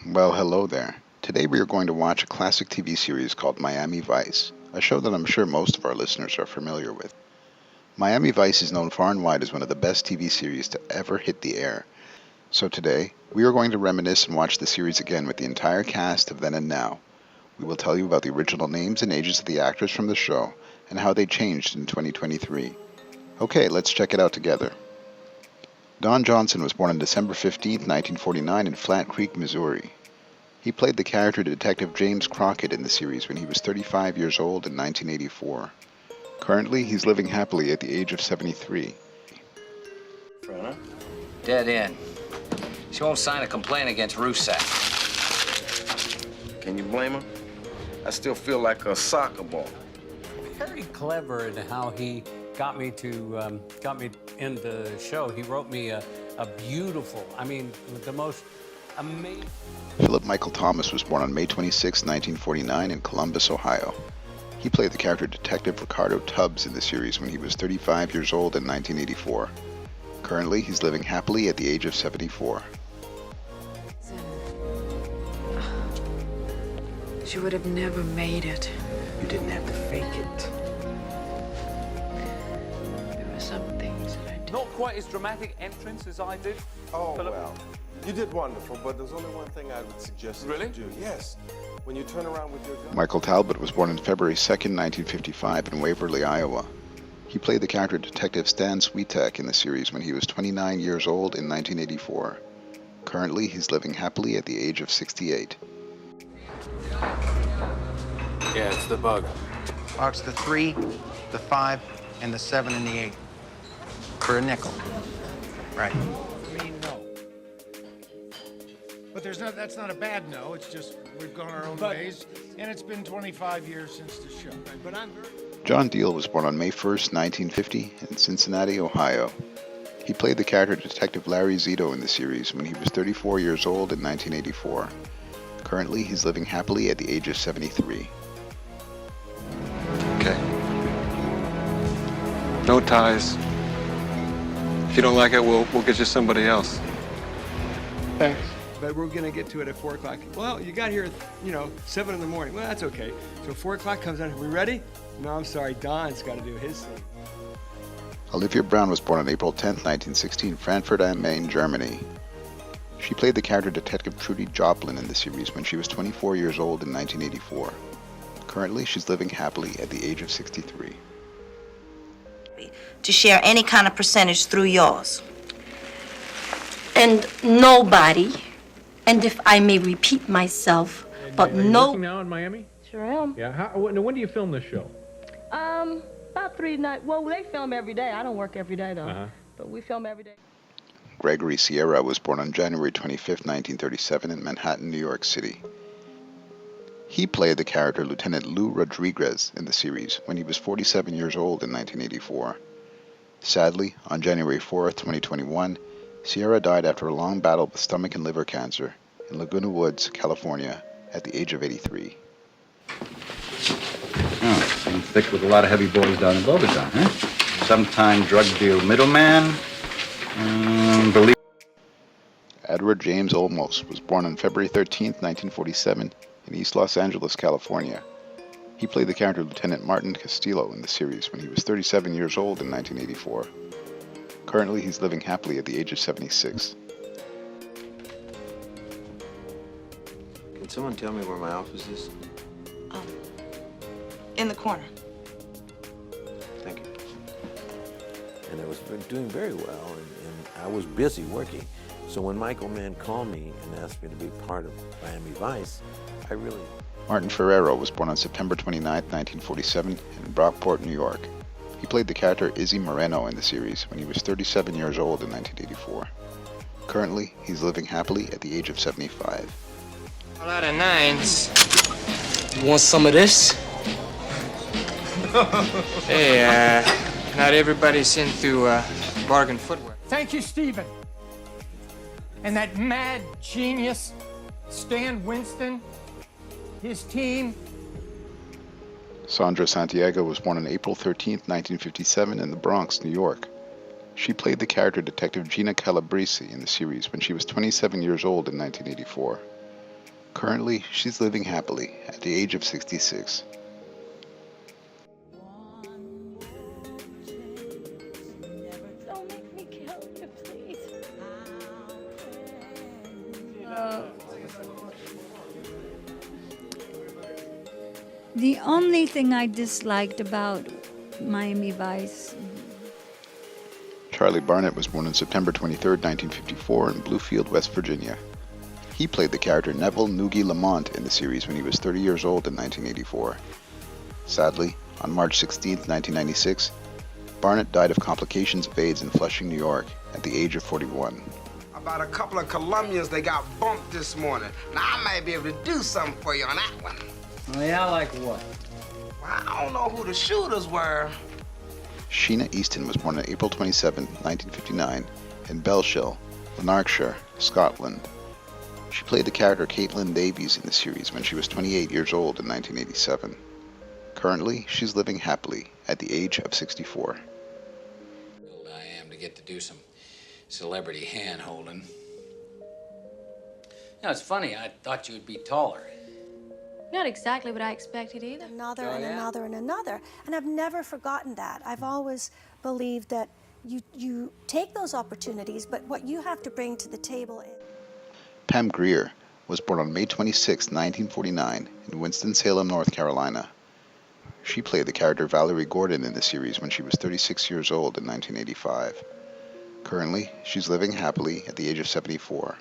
Well, hello there. Today we are going to watch a classic TV series called Miami Vice, a show that I'm sure most of our listeners are familiar with. Miami Vice is known far and wide as one of the best TV series to ever hit the air. So today, we are going to reminisce and watch the series again with the entire cast of Then and Now. We will tell you about the original names and ages of the actors from the show and how they changed in 2023. Okay, let's check it out together. Don Johnson was born on December 15, 1949 in Flat Creek, Missouri. He played the character Detective James Crockett in the series when he was 35 years old in 1984. Currently, he's living happily at the age of 73. Dead end. She won't sign a complaint against Rusak. Can you blame her? I still feel like a soccer ball. Very clever in how he got me in the show. He wrote me a beautiful, the most amazing. Philip Michael Thomas was born on May 26, 1949 in Columbus, Ohio. He played the character Detective Ricardo Tubbs in the series when he was 35 years old in 1984. Currently, he's living happily at the age of 74. She would have never made it. You didn't have to fake it. There were some things that I did. Not quite as dramatic entrance as I did. Oh, Philip. well, you did wonderful, but there's only one thing I would suggest you Really? do. Yes, when you turn around with your gun. Michael Talbot was born on February 2, 1955 in Waverly, Iowa. He played the character Detective Stan Switek in the series when he was 29 years old in 1984. Currently, he's living happily at the age of 68. Yeah, it's the bug. Marks the 3, the 5, and the 7 and the 8. For a nickel. Right. No. But that's not a bad no. It's just we've gone our own ways, and it's been 25 years since the show. But I'm very... John Deal was born on May 1, 1950 in Cincinnati, Ohio. He played the character Detective Larry Zito in the series when he was 34 years old in 1984. Currently, he's living happily at the age of 73. Okay. No ties. If you don't like it, we'll get you somebody else. Thanks. But we're gonna get to it at 4 o'clock. Well, you got here at, 7 in the morning. Well, that's okay. So 4 o'clock comes on. Are we ready? No, I'm sorry. Don's got to do his thing. Olivia Brown was born on April 10, 1916 in Frankfurt am Main, Germany. She played the character Detective Trudy Joplin in the series when she was 24 years old in 1984. Currently, she's living happily at the age of 63. To share any kind of percentage through yours. And nobody, and if I may repeat myself, but Are you no... working now in Miami? Sure am. Yeah. When do you film this show? About 3 nights. Well, they film every day. I don't work every day, though. Uh-huh. But we film every day. Gregory Sierra was born on January 25, 1937 in Manhattan, New York City. He played the character Lieutenant Lou Rodriguez in the series when he was 47 years old in 1984. Sadly, on January 4, 2021, Sierra died after a long battle with stomach and liver cancer in Laguna Woods, California, at the age of 83. Oh, seems thick with a lot of heavy boys down in Bogota, huh? Sometime drug deal middleman. Edward James Olmos was born on February 13, 1947, in East Los Angeles, California. He played the character Lieutenant Martin Castillo in the series when he was 37 years old in 1984. Currently, he's living happily at the age of 76. Can someone tell me where my office is? In the corner. Thank you. And I was doing very well, and I was busy working. So when Michael Mann called me and asked me to be part of Miami Vice, I really... Martin Ferrero was born on September 29, 1947, in Brockport, New York. He played the character Izzy Moreno in the series when he was 37 years old in 1984. Currently, he's living happily at the age of 75. A lot of 9s. You want some of this? Hey, not everybody's into bargain footwear. Thank you, Stephen. And that mad genius, Stan Winston, his team. Sandra Santiago was born on April 13, 1957 in the Bronx, New York. She played the character Detective Gina Calabrese in the series when she was 27 years old in 1984. Currently, she's living happily at the age of 66. Don't make me kill you, please. The only thing I disliked about Miami Vice. Charlie Barnett was born on September 23, 1954 in Bluefield, West Virginia. He played the character Neville Noogie Lamont in the series when he was 30 years old in 1984. Sadly, on March 16, 1996, Barnett died of complications of AIDS in Flushing, New York, at the age of 41. About a couple of Colombians, they got bumped this morning. Now, I might be able to do something for you on that one. Oh, yeah, like what? Well, I don't know who the shooters were. Sheena Easton was born on April 27, 1959, in Bellshill, Lanarkshire, Scotland. She played the character Caitlin Davies in the series when she was 28 years old in 1987. Currently, she's living happily at the age of 64. I am to get to do some celebrity hand-holding. You know, it's funny, I thought you would be taller. Not exactly what I expected either. Another Oh, and yeah? another and another. And I've never forgotten that. I've always believed that you take those opportunities, but what you have to bring to the table is... Pam Greer was born on May 26, 1949, in Winston-Salem, North Carolina. She played the character Valerie Gordon in the series when she was 36 years old in 1985. Currently, she's living happily at the age of 74.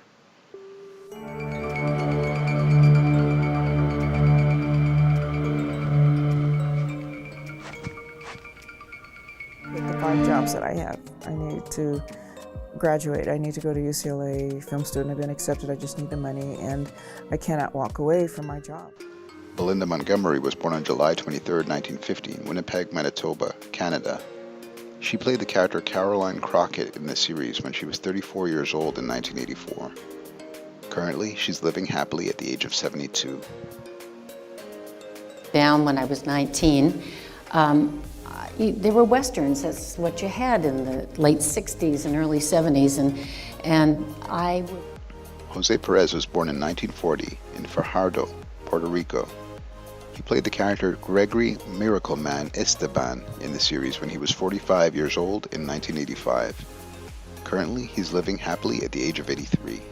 With the 5 jobs that I have, I need to graduate. I need to go to UCLA, film student. I've been accepted. I just need the money, and I cannot walk away from my job. Belinda Montgomery was born on July 23, 1950, in Winnipeg, Manitoba, Canada. She played the character Caroline Crockett in the series when she was 34 years old in 1984. Currently, she's living happily at the age of 72. Down when I was 19, there were Westerns. That's what you had in the late 60s and early 70s, and I would... Jose Perez was born in 1940 in Fajardo, Puerto Rico. He played the character Gregory Miracle Man Esteban in the series when he was 45 years old in 1985. Currently, he's living happily at the age of 83.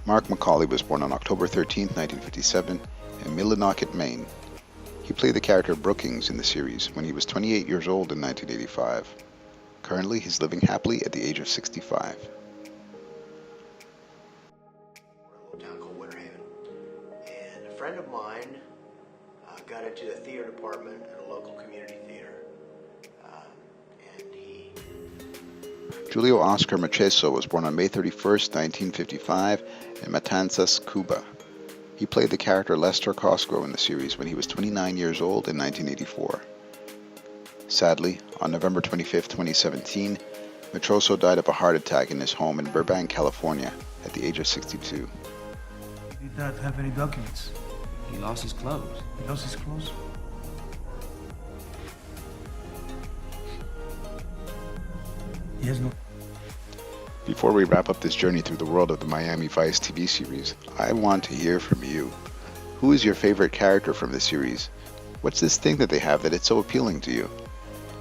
Mark McCauley was born on October 13, 1957, in Millinocket, Maine. He played the character Brookings in the series when he was 28 years old in 1985. Currently, he's living happily at the age of 65. A little town called Winter Haven. And a friend of mine got into the theater department at a local community theater. Julio Oscar Matroso was born on May 31, 1955, in Matanzas, Cuba. He played the character Lester Cosgrove in the series when he was 29 years old in 1984. Sadly, on November 25, 2017, Matroso died of a heart attack in his home in Burbank, California, at the age of 62. He did not have any documents. He lost his clothes. He lost his clothes? He has no... Before we wrap up this journey through the world of the Miami Vice TV series, I want to hear from you. Who is your favorite character from the series? What's this thing that they have that it's so appealing to you?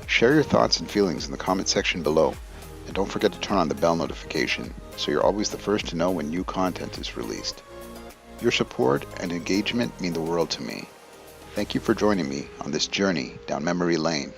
Share your thoughts and feelings in the comment section below, and don't forget to turn on the bell notification so you're always the first to know when new content is released. Your support and engagement mean the world to me. Thank you for joining me on this journey down memory lane.